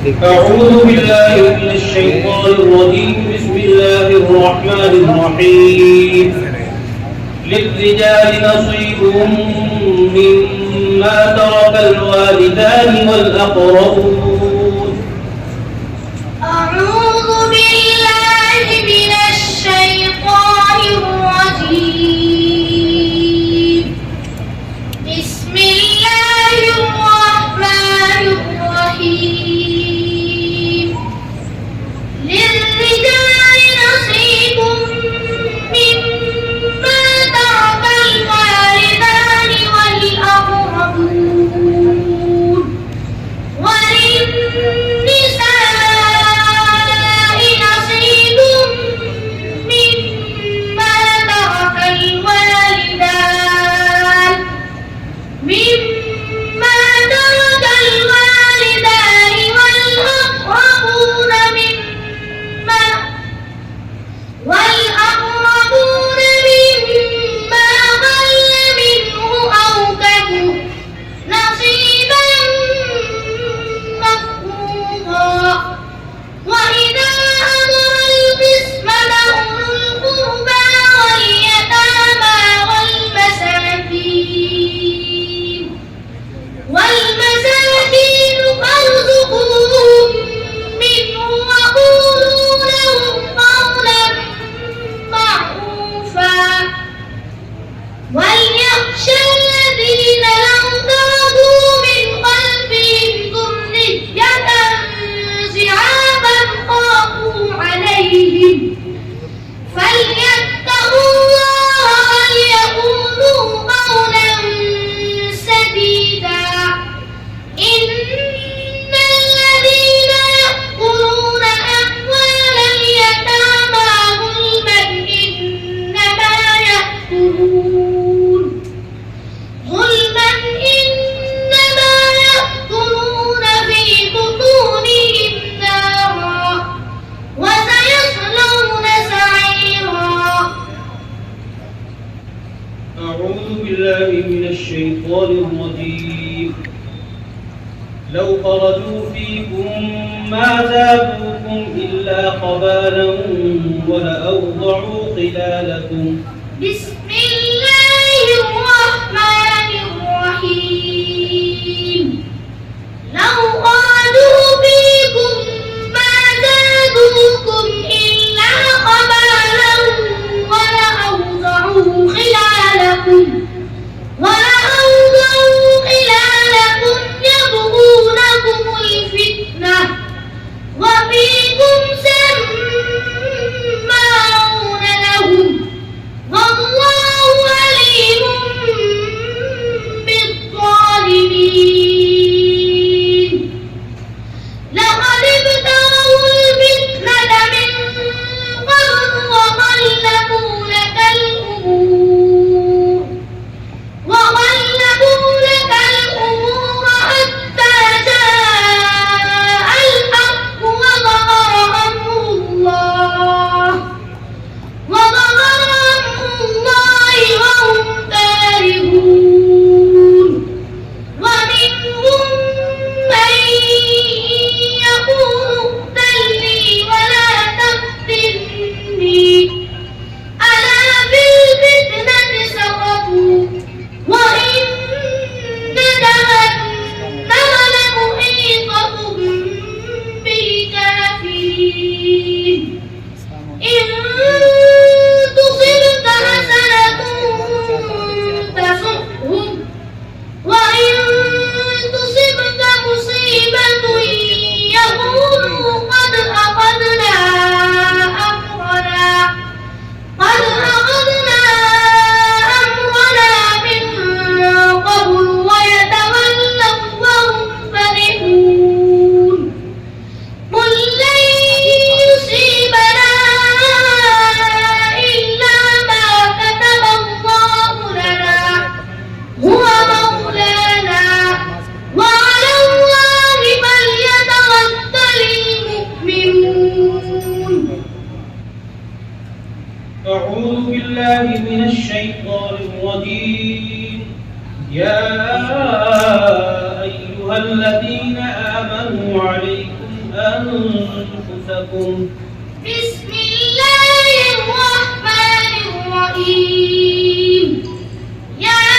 أعوذ بالله من الشيطان الرجيم. بسم الله الرحمن الرحيم. للرجال نصيب مما ترك الوالدان والأقربون. أعوذ بالله من الشيطان الرجيم. بسم الله الرحمن الرحيم. للرجال نصيب مما ترك الوالدان والأقربون وللنساء نصيب مما ترك الوالدان والأقربون مما قل منه أو كثر نصيبا مفروضا. وإذا حضر القسمة أولو القربى واليتامى والمساكين فارزقوهم منه وقولوا لهم قولا معروفا. وليخشى الذين لو تركوا من خلفهم ذرية ضعافا خافوا عليهم فليتقوا الله وليقولوا قولا سديدا. إن الذين يأكلون أموال اليتامى ظلما إنما يأكلون في بطونهم نارا وسيصلون سعيرا. أعوذ بالله من الشيطان الرجيم. لو خرجوا فيكم ما زادوكم إلا خبالا ولأوضعوا خلالكم. بسم الله الرحمن الرحيم. لو خرجوا فيكم ما زادوكم إلا خبالا ولأوضعوا خلالكم يبغونكم الفتنة وفيكم سماعون لهم والله عليم بالظالمين. لقد ابتغوا الفتنة من قبل وقلبوا لك الأمور حتى جاء الحق وظهر أمر الله وهم كارهون. ومنهم من يقول ائذن لي ولا تفتني ألا بالفتنة سقطوا وإن جهنم لمحيطة بالكافرين. إن تصبك حسنة تسؤهم وإن تصبك مصيبة يقولوا قد أخذنا أمرنا من قبل ويتولوا وهم فرحون. قل لن يصيبنا إلا ما كتب الله لنا هو مولانا وعلى الله فليتوكل المؤمنون. أعوذ بالله من الشيطان الرجيم. يا أيها الذين آمنوا عليكم أنفسكم. بسم الله الرحمن الرحيم. يا